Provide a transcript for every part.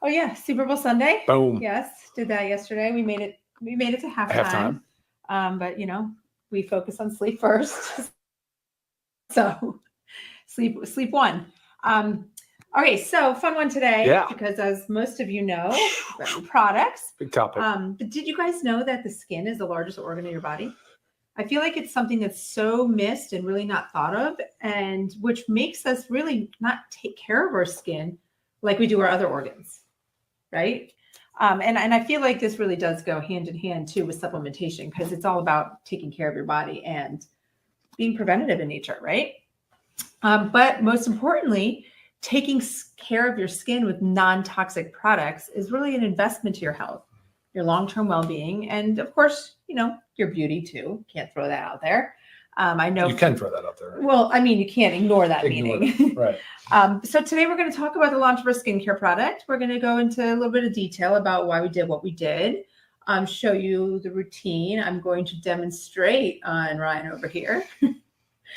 Oh yeah, Super Bowl Sunday. Boom. Yes, did that yesterday. We made it to halftime. But we focus on sleep first. So sleep won. Okay, so fun one today, because as most of you know, products. Big topic. But did you guys know that the skin is the largest organ in your body? I feel like it's something that's so missed and really not thought of, and which makes us really not take care of our skin like we do our other organs, right? And I feel like this really does go hand in hand too with supplementation, because it's all about taking care of your body and being preventative in nature, right? But most importantly, taking care of your skin with non-toxic products is really an investment to your health, your long-term well-being, and of course, your beauty too. Can't throw that out there. I know you can throw that out there. Right? Well, I mean, you can't ignore that meaning. Right. So today we're going to talk about the launch of our skincare product. We're going to go into a little bit of detail about why we did what we did. Show you the routine. I'm going to demonstrate on Ryan over here.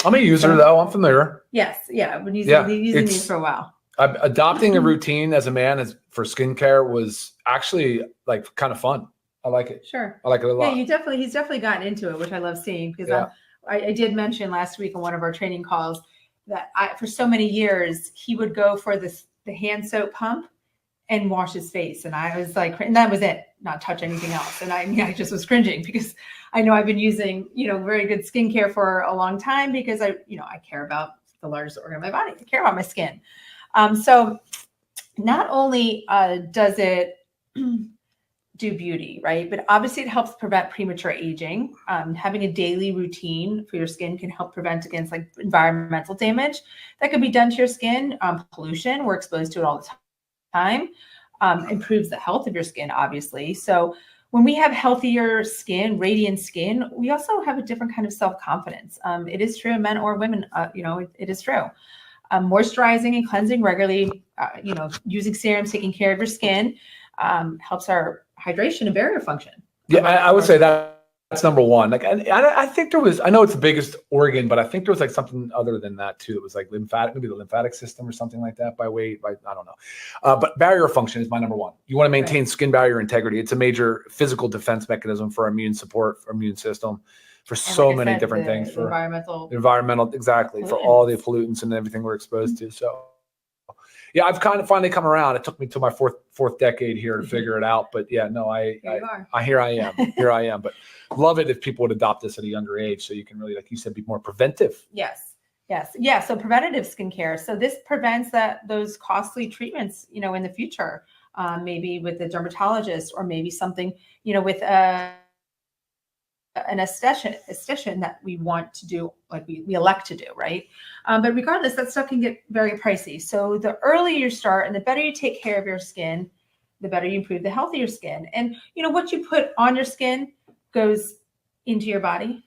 I'm a user though. I'm familiar. Yes. Yeah. I've been using these for a while. Adopting a routine as a man for skincare was actually like kind of fun. I like it. Sure. I like it a lot. Yeah, he's definitely gotten into it, which I love seeing, because I did mention last week on one of our training calls that for so many years he would go for the hand soap pump and wash his face, and I was like, and that was it, not touch anything else. And I just was cringing, because I know I've been using very good skincare for a long time, because I care about the largest organ of my body. I care about my skin. So not only does it do beauty, right? But obviously it helps prevent premature aging. Having a daily routine for your skin can help prevent against like environmental damage that could be done to your skin. Pollution, we're exposed to it all the time. Improves the health of your skin, obviously. So when we have healthier skin, radiant skin, we also have a different kind of self-confidence. It is true, men or women, it is true. Moisturizing and cleansing regularly, using serums, taking care of your skin, helps our hydration and barrier function. Yeah, I would say that's number one. Like, I think I know it's the biggest organ, but I think there was like something other than that too. It was like maybe the lymphatic system or something like that by weight. I don't know. But barrier function is my number one. You want to maintain skin barrier integrity. It's a major physical defense mechanism for immune support, for immune system, for so many different things. For environmental, exactly. Pollutants. For all the pollutants and everything we're exposed to. So. Yeah, I've kind of finally come around. It took me to my fourth decade here to figure it out. But yeah, no, here I am. But love it if people would adopt this at a younger age, so you can really, like you said, be more preventive. Yes. Yeah. So preventative skincare. So this prevents those costly treatments, in the future, maybe with the dermatologist, or maybe something, with an esthetician that we want to do, like we elect to do, right? But regardless, that stuff can get very pricey. So the earlier you start and the better you take care of your skin, the better you improve the health of your skin. And what you put on your skin goes into your body.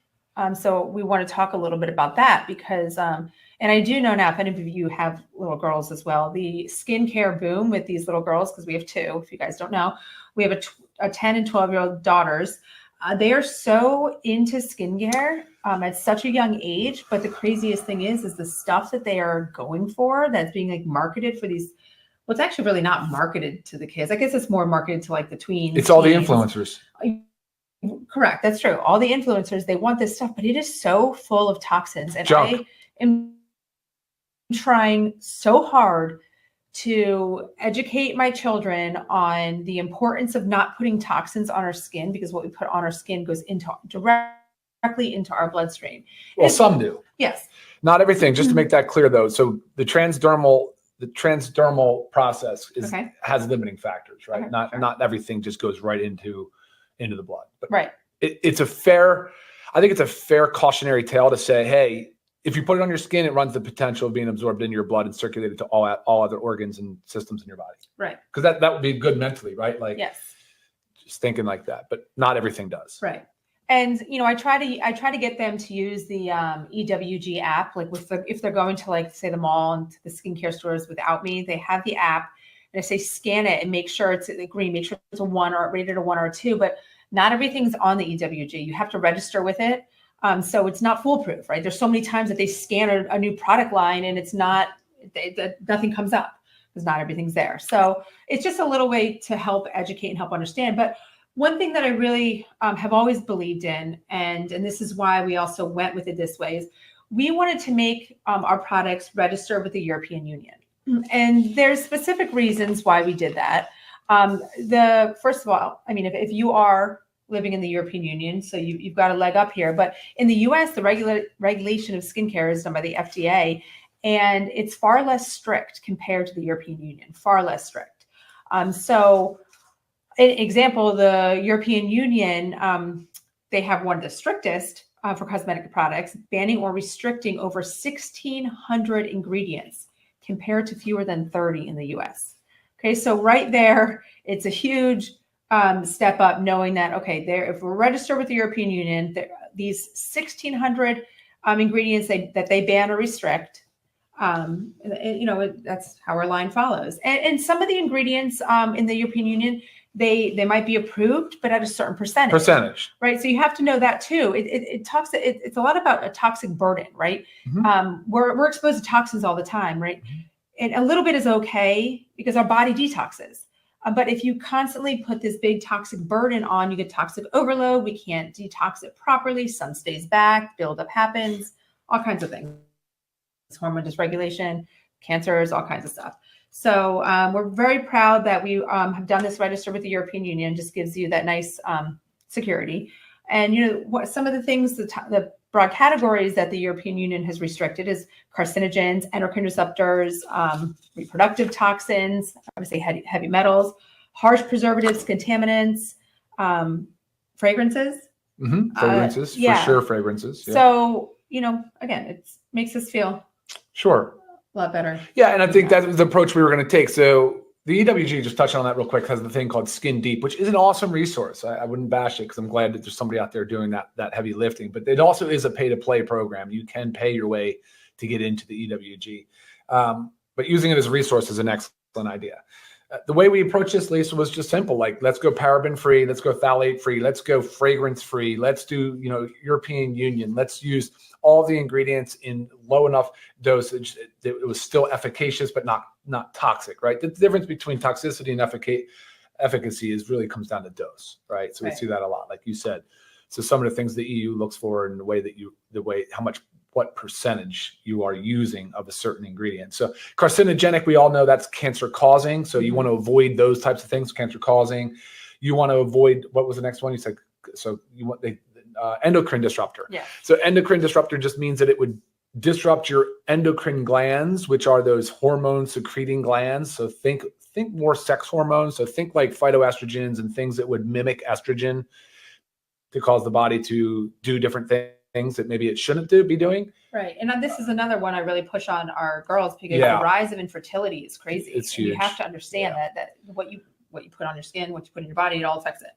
So we want to talk a little bit about that, because and I do know now, if any of you have little girls as well, the skincare boom with these little girls, because we have two, if you guys don't know, we have a 10 and 12-year-old daughters. They are so into skincare at such a young age. But the craziest thing is the stuff that they are going for that's being like marketed for these. Well, it's actually really not marketed to the kids. I guess it's more marketed to like the tweens. It's all the influencers. Correct. That's true. All the influencers, they want this stuff, but it is so full of toxins. And junk. I am trying so hard to educate my children on the importance of not putting toxins on our skin, because what we put on our skin goes directly into our bloodstream. Well, some do. Yes. Not everything. Just to make that clear, though. So the transdermal process has limiting factors, right? Okay, not everything just goes right into the blood. But right. I think it's a fair cautionary tale to say, hey, if you put it on your skin, it runs the potential of being absorbed into your blood and circulated to all other organs and systems in your body. Right. Because that would be good mentally, right? Like, yes. Just thinking like that, but not everything does. Right. And I try to get them to use the EWG app. Like if they're going to, like, say, the mall and to the skincare stores without me, they have the app, and I say scan it and make sure it's green, make sure it's a 1 or rated a 1 or a 2. But not everything's on the EWG. You have to register with it. So it's not foolproof, right? There's so many times that they scan a new product line and it's not, nothing comes up. because not everything's there. So it's just a little way to help educate and help understand. But one thing that I really have always believed in, and this is why we also went with it this way, is we wanted to make our products register with the European Union. And there's specific reasons why we did that. First of all, I mean, if you are living in the European Union, so you've got a leg up here. But in the US, the regulation of skincare is done by the FDA, and it's far less strict compared to the European Union, far less strict. So an example, the European Union, they have one of the strictest for cosmetic products, banning or restricting over 1,600 ingredients compared to fewer than 30 in the US. Okay, so right there, it's a huge step up, knowing that, okay, if we're registered with the European Union, these 1,600 ingredients that they ban or restrict, that's how our line follows. And some of the ingredients in the European Union, they might be approved, but at a certain percentage. Right? So you have to know that too. It's a lot about a toxic burden, right? Mm-hmm. We're exposed to toxins all the time, right? Mm-hmm. And a little bit is okay because our body detoxes. But if you constantly put this big toxic burden on, you get toxic overload. We can't detox it properly. Sun stays back, buildup happens, all kinds of things. Hormone dysregulation, cancers, all kinds of stuff. So we're very proud that we have done this register with the European Union. Just gives you that nice security. And what some of the things, the broad categories that the European Union has restricted is carcinogens, endocrine disruptors, reproductive toxins, obviously heavy metals, harsh preservatives, contaminants, fragrances. Mm-hmm. Fragrances, for sure, fragrances. Yeah. So, again, it makes us feel sure a lot better. Yeah, and I think that was the approach we were going to take. So the EWG, just touching on that real quick, has the thing called Skin Deep, which is an awesome resource. I wouldn't bash it because I'm glad that there's somebody out there doing that heavy lifting. But it also is a pay-to-play program. You can pay your way to get into the EWG. But using it as a resource is an excellent idea. The way we approached this, Lisa, was just simple. Like, let's go paraben-free. Let's go phthalate-free. Let's go fragrance-free. Let's do, European Union. Let's use all the ingredients in low enough dosage that it was still efficacious, but not toxic, right? The difference between toxicity and efficacy really comes down to dose, right? So we see that a lot, like you said. So some of the things the EU looks for in the way what percentage you are using of a certain ingredient. So carcinogenic, we all know that's cancer causing. So you want to avoid those types of things, cancer causing. You want to avoid, what was the next one? You said, so you want endocrine disruptor. Yeah. So endocrine disruptor just means that it would disrupt your endocrine glands, which are those hormone secreting glands. So think more sex hormones. So think like phytoestrogens and things that would mimic estrogen to cause the body to do different things that maybe it shouldn't be doing. Right. And this is another one I really push on our girls because the rise of infertility is crazy. It's huge. You have to understand that what you put on your skin, what you put in your body, it all affects it.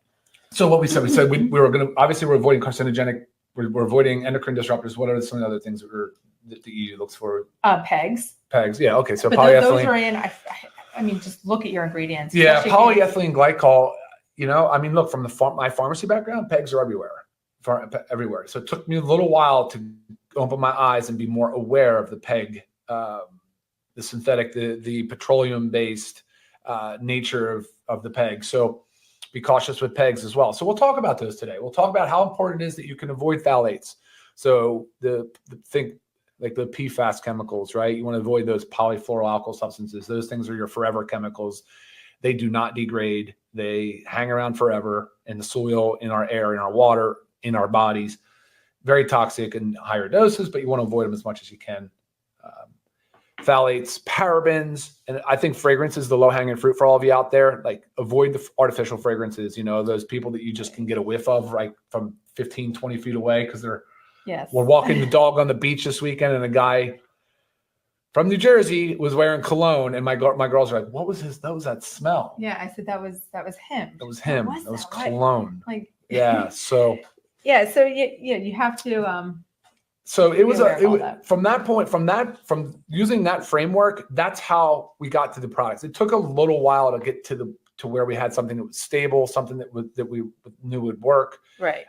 So what we said we were going to, obviously we're avoiding carcinogenic, we're avoiding endocrine disruptors. What are some of the other things that the EU looks for? PEGs. Yeah. Okay. So but polyethylene. Those are in, I mean, just look at your ingredients. Yeah. Polyethylene glycol, look, from my pharmacy background, PEGs are everywhere. So it took me a little while to open my eyes and be more aware of the PEG, the synthetic, the petroleum-based nature of the PEG. So be cautious with PEGs as well. So we'll talk about those today. We'll talk about how important it is that you can avoid phthalates. So think like the PFAS chemicals, right? You want to avoid those polyfluoroalkyl substances. Those things are your forever chemicals. They do not degrade. They hang around forever in the soil, in our air, in our water, in our bodies. Very toxic in higher doses, but you want to avoid them as much as you can. Phthalates, parabens, and I think fragrance is the low-hanging fruit for all of you out there. Like, avoid the artificial fragrances, those people that you just can get a whiff of right from 15, 20 feet away because we're walking the dog on the beach this weekend and a guy from New Jersey was wearing cologne, and my girls are like, "What was his? That was that smell." Yeah, I said that was him. That was him. That was cologne. Yeah. So. Yeah. So you have to. So it was from using that framework. That's how we got to the products. It took a little while to get to where we had something that was stable, something that we knew would work. Right.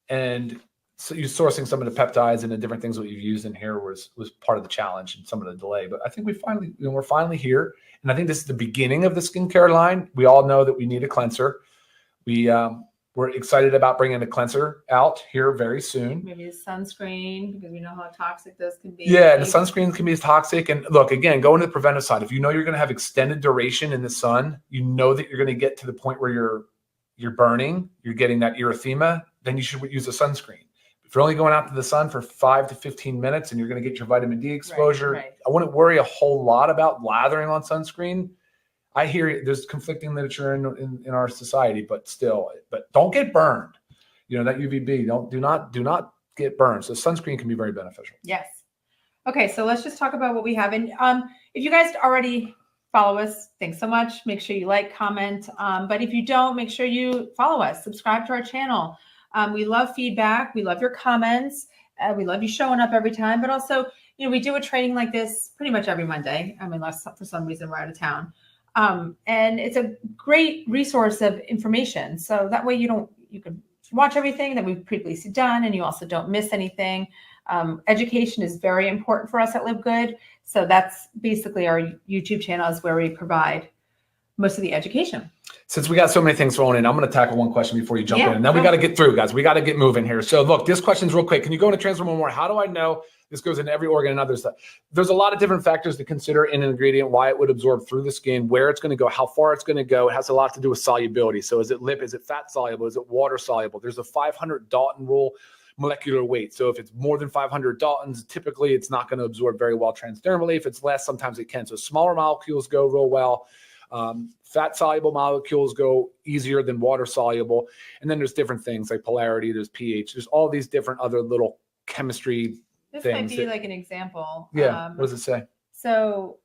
And so you sourcing some of the peptides and the different things that you've used in here was part of the challenge and some of the delay. But I think we're finally here. And I think this is the beginning of the skincare line. We all know that we need a cleanser. We're excited about bringing a cleanser out here very soon. Maybe a sunscreen, because we know how toxic those can be. Yeah, the sunscreen can be toxic. And look, again, go into the preventive side. If you know you're going to have extended duration in the sun, you know that you're going to get to the point where you're burning, you're getting that erythema, then you should use a sunscreen. If you're only going out to the sun for 5 to 15 minutes and you're going to get your vitamin D exposure, right. I wouldn't worry a whole lot about lathering on sunscreen. I hear there's conflicting literature in our society, but don't get burned. You know, that UVB, do not get burned. So sunscreen can be very beneficial. Yes. Okay, so let's just talk about what we have. And if you guys already follow us, thanks so much. Make sure you like, comment. But if you don't, make sure you follow us, subscribe to our channel. We love feedback. We love your comments. We love you showing up every time. But also, you know, we do a training like this pretty much every Monday. I mean, unless for some reason we're out of town. And it's a great resource of information. So that way you can watch everything that we've previously done, and you also don't miss anything. Education is very important for us at LiveGood. So that's basically our YouTube channel is where we provide most of the education. Since we got so many things thrown in, I'm going to tackle one question before you jump in. And then we got to get through, guys. We got to get moving here. So look, this question's real quick. Can you go into Transform More? How do I know this goes into every organ and other stuff? There's a lot of different factors to consider in an ingredient, why it would absorb through the skin, where it's going to go, how far it's going to go. It has a lot to do with solubility. So is it lip? Is it fat soluble? Is it water soluble? There's a 500 Dalton rule molecular weight. So if it's more than 500 Daltons, typically it's not going to absorb very well transdermally. If it's less, sometimes it can. So smaller molecules go real well. Fat soluble molecules go easier than water soluble. And then there's different things like polarity, there's pH, there's all these different other little chemistry This things. might be like an example. Yeah. What does it say? So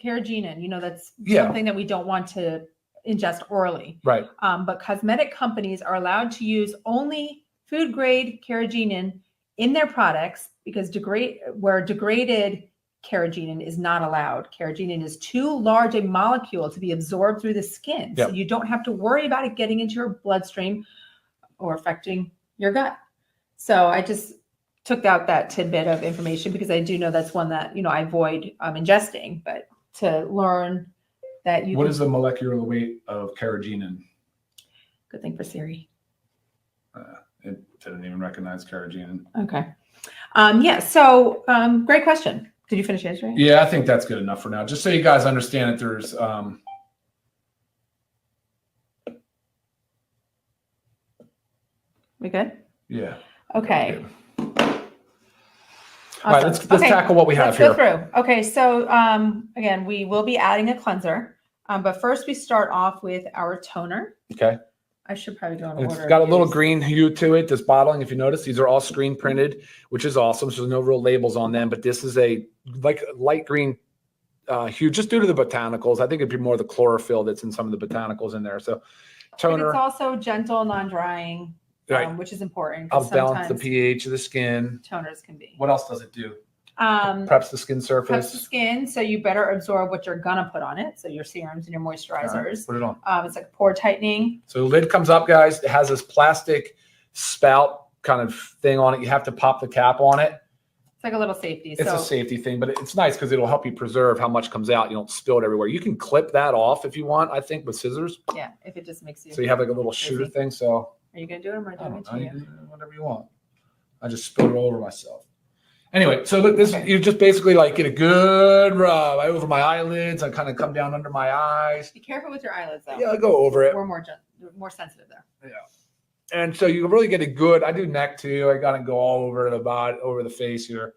carrageenan, that's something that we don't want to ingest orally. Right. But cosmetic companies are allowed to use only food grade carrageenan in their products because degraded carrageenan is not allowed. Carrageenan is too large a molecule to be absorbed through the skin. Yep. So you don't have to worry about it getting into your bloodstream or affecting your gut. So I just took out that tidbit of information because I do know that's one that, I avoid ingesting, but to learn that What is the molecular weight of carrageenan? Good thing for Siri. It didn't even recognize carrageenan. Okay. Yeah. So great question. Did you finish answering? Yeah, I think that's good enough for now. Just so you guys understand that there's we good? Yeah. Okay. Awesome. All right, let's tackle what we have here. Let's go through. Okay, so again, we will be adding a cleanser, but first we start off with our toner. Okay. I should probably go in order. It's got a little green hue to it. This bottling, if you notice, these are all screen printed, which is awesome. So there's no real labels on them, but this is a light green hue just due to the botanicals. I think it'd be more the chlorophyll that's in some of the botanicals in there. So toner. But it's also gentle, non-drying, right, which is important. Helps balance the pH of the skin. Toners can be. What else does it do? Preps the skin surface. Preps the skin, so you better absorb what you're gonna put on it. So your serums and your moisturizers. Put it on. It's like pore tightening. So the lid comes up, guys. It has this plastic spout kind of thing on it. You have to pop the cap on it. It's like a little safety. It's a safety thing, but it's nice because it'll help you preserve how much comes out. You don't spill it everywhere. You can clip that off if you want, I think, with scissors. Yeah, if it just makes you. So you have like a little shooter thing. So are you gonna do it or am I doing it to you? Whatever you want. I just spilled it all over myself. Anyway, so look, this you just basically like get a good rub over my eyelids. I kind of come down under my eyes. Be careful with your eyelids, though. Yeah, I go over it. We're more sensitive there. Yeah, and so you can really get a good. I do neck too. I gotta go all over the body, over the face here.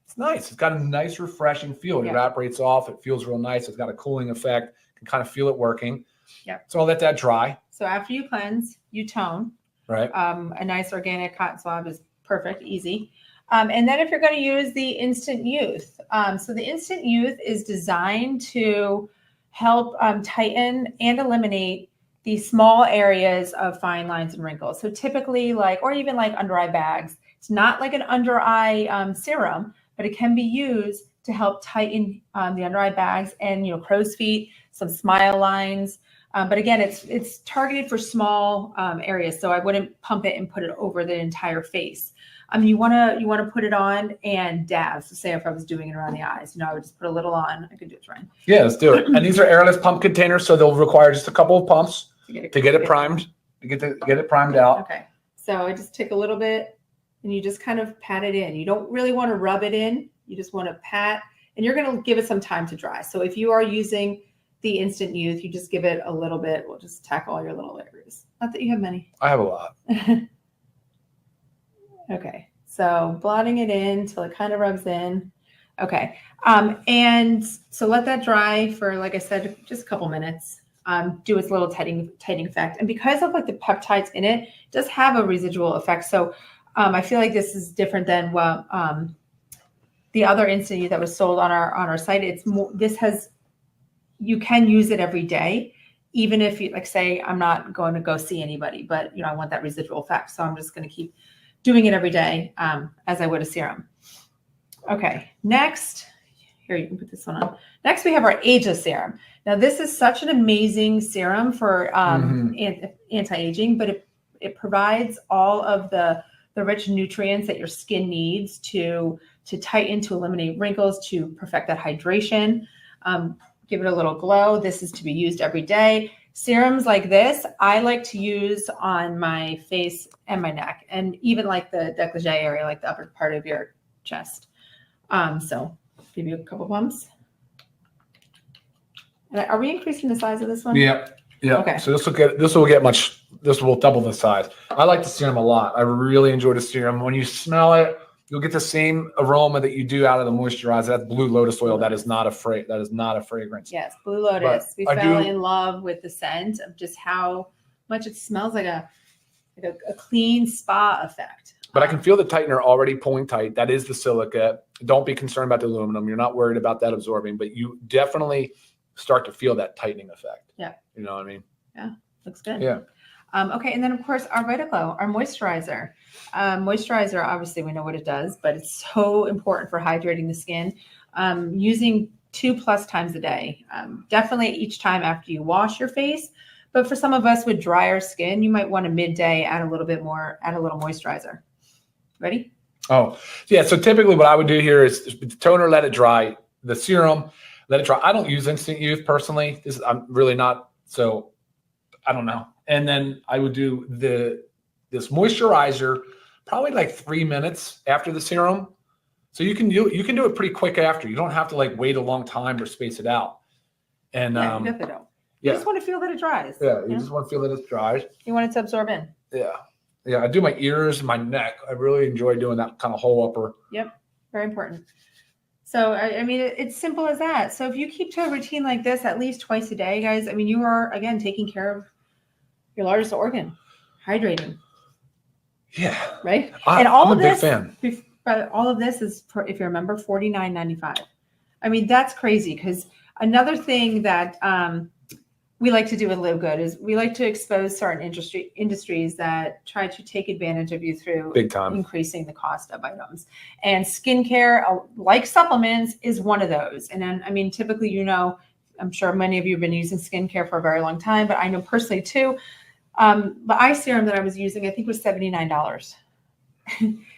It's nice. It's got a nice, refreshing feel. It evaporates off. It feels real nice. It's got a cooling effect. You can kind of feel it working. Yeah. So I'll let that dry. So after you cleanse, you tone. Right. A nice organic cotton swab is perfect, easy. And then if you're going to use the Instant Youth, so the Instant Youth is designed to help tighten and eliminate the small areas of fine lines and wrinkles. So typically or even like under eye bags. It's not like an under eye serum, but it can be used to help tighten the under eye bags and, crow's feet, some smile lines. But again, it's targeted for small areas, so I wouldn't pump it and put it over the entire face. You want to put it on and dab. So say if I was doing it around the eyes, I would just put a little on. I could do it, Ryan. Yeah, let's do it. And these are airless pump containers, so they'll require just a couple of pumps to get it primed, to get it primed out. Okay. So I just take a little bit, and you just kind of pat it in. You don't really want to rub it in. You just want to pat, and you're going to give it some time to dry. So if you are using the Instant Youth, you just give it a little bit. We'll just tackle all your little areas. Not that you have many. I have a lot. Okay, so blotting it in till it kind of rubs in. Okay, and so let that dry for, like I said, just a couple minutes. Do its little tightening effect. And because of like the peptides in it, it does have a residual effect. So I feel like this is different than what the other Instant Youth that was sold on our site. It's more, you can use it every day, even if you, like, say, I'm not going to go see anybody, but I want that residual effect. So I'm just going to keep doing it every day as I would a serum. Okay, next, here, you can put this one on. Next, we have our Ageless Serum. Now, this is such an amazing serum for anti-aging, but it provides all of the rich nutrients that your skin needs to tighten, to eliminate wrinkles, to perfect that hydration, give it a little glow. This is to be used every day. Serums like this, I like to use on my face and my neck, and even like the décolleté area, like the upper part of your chest. So give you a couple bumps. And are we increasing the size of this one? Yeah. Okay. So this will double the size. I like the serum a lot. I really enjoy the serum. When you smell it, you'll get the same aroma that you do out of the moisturizer. That's blue lotus oil. That is not a fragrance. Yes, blue lotus. We fell in love with the scent of just how much it smells like a clean spa effect. But I can feel the tightener already pulling tight. That is the silica. Don't be concerned about the aluminum. You're not worried about that absorbing, but you definitely start to feel that tightening effect. Yeah. You know what I mean? Yeah. Looks good. Yeah. Okay. And then of course our VitaGlow, our moisturizer. Moisturizer, obviously we know what it does, but it's so important for hydrating the skin. Using 2+ times a day. Definitely each time after you wash your face. But for some of us with drier skin, you might want to midday add a little moisturizer. Ready? Oh, yeah. So typically what I would do here is the toner, let it dry. The serum, let it dry. I don't use Instant Youth personally. I'm really not. So I don't know. And then I would do this moisturizer probably like 3 minutes after the serum. So you can do it pretty quick after. You don't have to like wait a long time or space it out. And yeah, you definitely don't. You just want to feel that it dries. Yeah, you just want to feel that it dries. You want it to absorb in. Yeah. Yeah, I do my ears and my neck. I really enjoy doing that kind of whole upper. Yep, very important. So, I mean, it's simple as that. So if you keep to a routine like this at least twice a day, guys, I mean, you are, again, taking care of your largest organ, hydrating. Yeah. Right? I'm a big fan. But all of this is, if you remember, $49.95. I mean, that's crazy, because another thing that we like to do with LiveGood is we like to expose certain industries that try to take advantage of you through big time increasing the cost of items. And skincare, like supplements, is one of those. And then, I mean, typically, I'm sure many of you have been using skincare for a very long time, but I know personally too, the eye serum that I was using, I think was $79.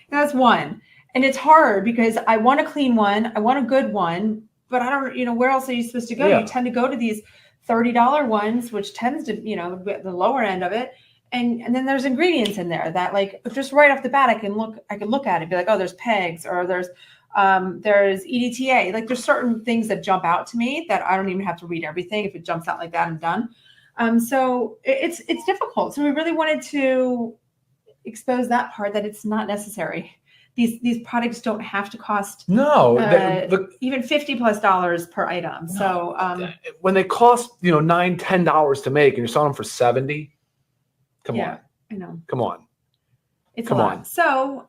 That's one. And it's hard because I want a clean one. I want a good one, but I don't, where else are you supposed to go? Yeah. You tend to go to these $30 ones, which tends to, the lower end of it. And then there's ingredients in there that, like, just right off the bat, I can look at it and be like, oh, there's PEGs, or there's EDTA. Like, there's certain things that jump out to me that I don't even have to read everything. If it jumps out like that, I'm done. So it's difficult. So we really wanted to expose that part, that it's not necessary. These products don't have to cost even $50+ per item. So when they cost $9, $10 to make, and you're selling them for $70, come on. I know. Come on. It's a lot. So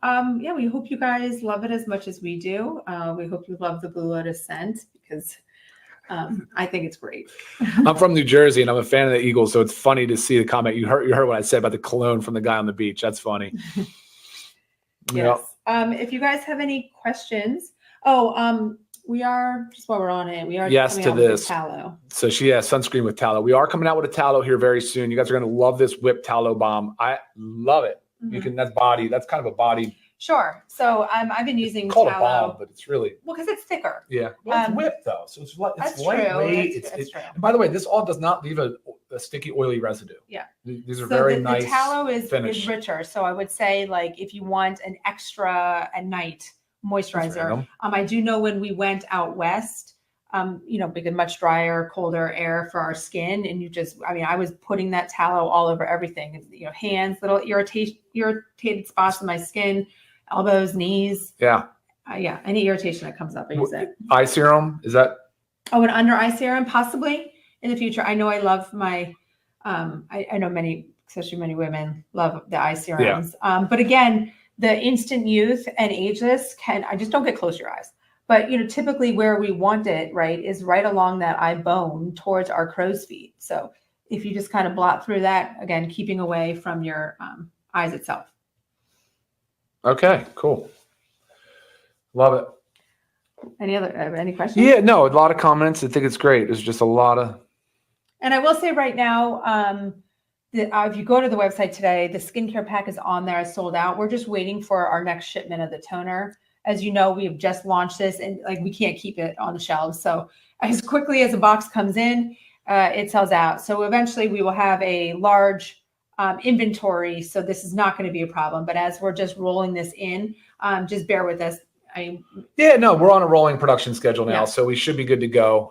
we hope you guys love it as much as we do. We hope you love the Blue Lotus scent, because I think it's great. I'm from New Jersey and I'm a fan of the Eagles, so it's funny to see the comment. You heard what I said about the cologne from the guy on the beach. That's funny. Yes. If you guys have any questions, We are, just while we're on it, we are Yes coming to out with this. the tallow. So she has sunscreen with tallow. We are coming out with a tallow here very soon. You guys are going to love this whipped tallow bomb. I love it. You can, that's body. That's kind of a body. Sure. So I've been using It's called tallow. a bomb, but it's really. Well, because it's thicker. Yeah. Well, it's whipped though. So it's lightweight. That's true. And by the way, this all does not leave a sticky, oily residue. Yeah. These are So very nice. The tallow is finish. richer. So I would say, like, if you want an extra at night moisturizer, I do know when we went out west, because much drier, colder air for our skin, and I was putting that tallow all over everything. Hands, little irritated spots on my skin, elbows, knees. Yeah. Any irritation that comes up, I use it. Eye serum, is that? Oh, an under eye serum, possibly in the future. I know I love my, I know especially many women love the eye serums. Yeah. But again, the instant youth and ageless I just don't get close to your eyes. But, typically where we want it, right, is right along that eye bone towards our crow's feet. So if you just kind of blot through that, again, keeping away from your eyes itself. Okay, cool. Love it. Any questions? Yeah, no, a lot of comments. I think it's great. There's just a lot of. And I will say right now, if you go to the website today, the skincare pack is on there. It's sold out. We're just waiting for our next shipment of the toner. As you know, we have just launched this, and we can't keep it on the shelves. So as quickly as a box comes in, it sells out. So eventually we will have a large inventory. So this is not going to be a problem. But as we're just rolling this in, just bear with us. We're on a rolling production schedule now, yeah. So we should be good to go.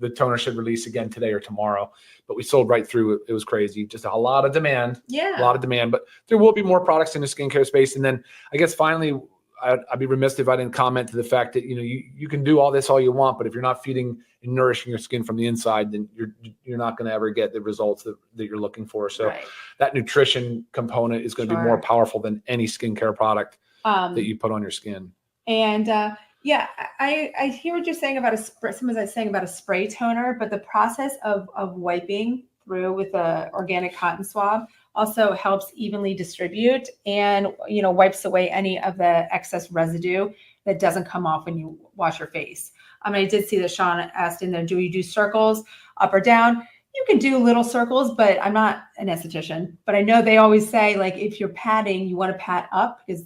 The toner should release again today or tomorrow, but we sold right through it. It was crazy. Just a lot of demand. Yeah. A lot of demand, but there will be more products in the skincare space. And then I guess finally, I'd be remiss if I didn't comment to the fact that, you can do all this all you want, but if you're not feeding and nourishing your skin from the inside, then you're not going to ever get the results that you're looking for. So that nutrition component is going to be more powerful than any skincare product that you put on your skin. And I hear what you're saying about someone's saying about a spray toner, but the process of wiping through with a organic cotton swab also helps evenly distribute and, wipes away any of the excess residue that doesn't come off when you wash your face. I did see that Sean asked in there, do you do circles up or down? You can do little circles, but I'm not an esthetician. But I know they always say, like, if you're patting, you want to pat up because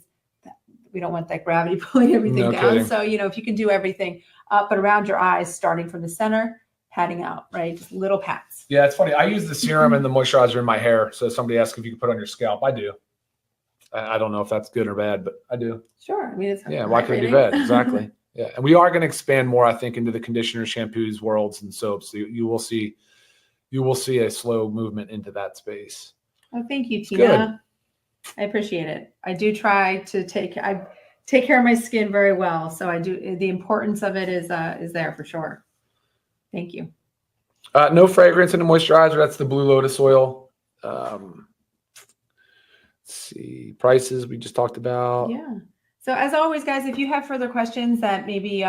we don't want that gravity pulling everything down. Kidding. So, if you can do everything up and around your eyes, starting from the center, patting out, right? Just little pats. Yeah, it's funny. I use the serum and the moisturizer in my hair. So somebody asked if you could put on your scalp. I do. I don't know if that's good or bad, but I do. Sure. It's why could it be bad? Exactly. Yeah. And we are going to expand more, I think, into the conditioners, shampoos, worlds, and soaps. So you will see a slow movement into that space. Oh, thank you, Tina. Good. I appreciate it. I do try to take care of my skin very well. So I do. The importance of it is there for sure. Thank you. No fragrance in the moisturizer. That's the Blue Lotus oil. Let's see. Prices we just talked about. Yeah. So as always, guys, if you have further questions that maybe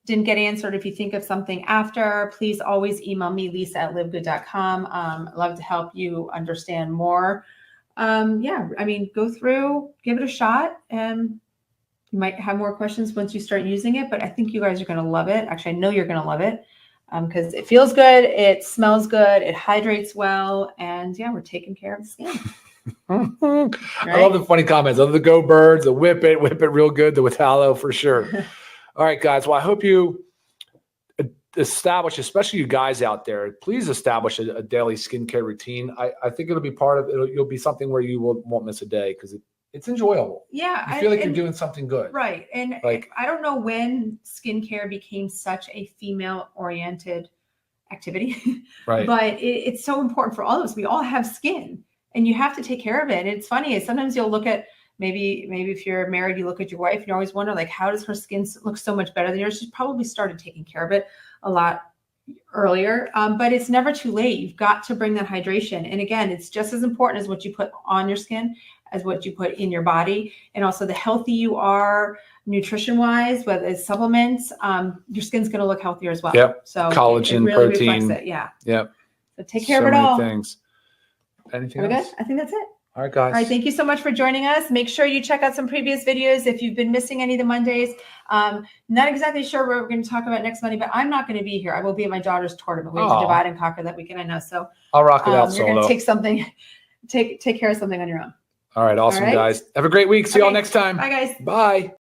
didn't get answered, if you think of something after, please always email me, lisa@livegood.com. I'd love to help you understand more. Go through, give it a shot, and you might have more questions once you start using it, but I think you guys are going to love it. Actually, I know you're going to love it because it feels good, it smells good, it hydrates well, and we're taking care of the skin. Right? I love the funny comments. I love the Go Birds, the whip it real good, the with tallow for sure. All right, guys. Well, I hope you establish, especially you guys out there, please establish a daily skincare routine. I think it'll be part of it. You'll be something where you won't miss a day because it's enjoyable. Yeah. You feel like you're doing something good. Right. And I don't know when skincare became such a female-oriented activity, right? But it's so important for all of us. We all have skin and you have to take care of it. And it's funny. Sometimes you'll look at, maybe if you're married, you look at your wife and you always wonder, like, how does her skin look so much better than yours? She's probably started taking care of it a lot earlier, but it's never too late. You've got to bring that hydration. And again, it's just as important as what you put on your skin as what you put in your body. And also the healthy you are nutrition wise, whether it's supplements, your skin's going to look healthier as well. Yep. So collagen, it really protein. Reflects it. Yeah. Yep. So take care of it all. Things. Anything else? Good? I think that's it. All right, guys. All right. Thank you so much for joining us. Make sure you check out some previous videos if you've been missing any of the Mondays. Not exactly sure what we're going to talk about next Monday, but I'm not going to be here. I will be at my daughter's tournament. We have to divide and conquer that weekend, I know. So I'll rock it out you're going solo. to take something, take care of something on your own. All right. Awesome, guys. Have a great week. See y'all next time. Bye, guys. Bye.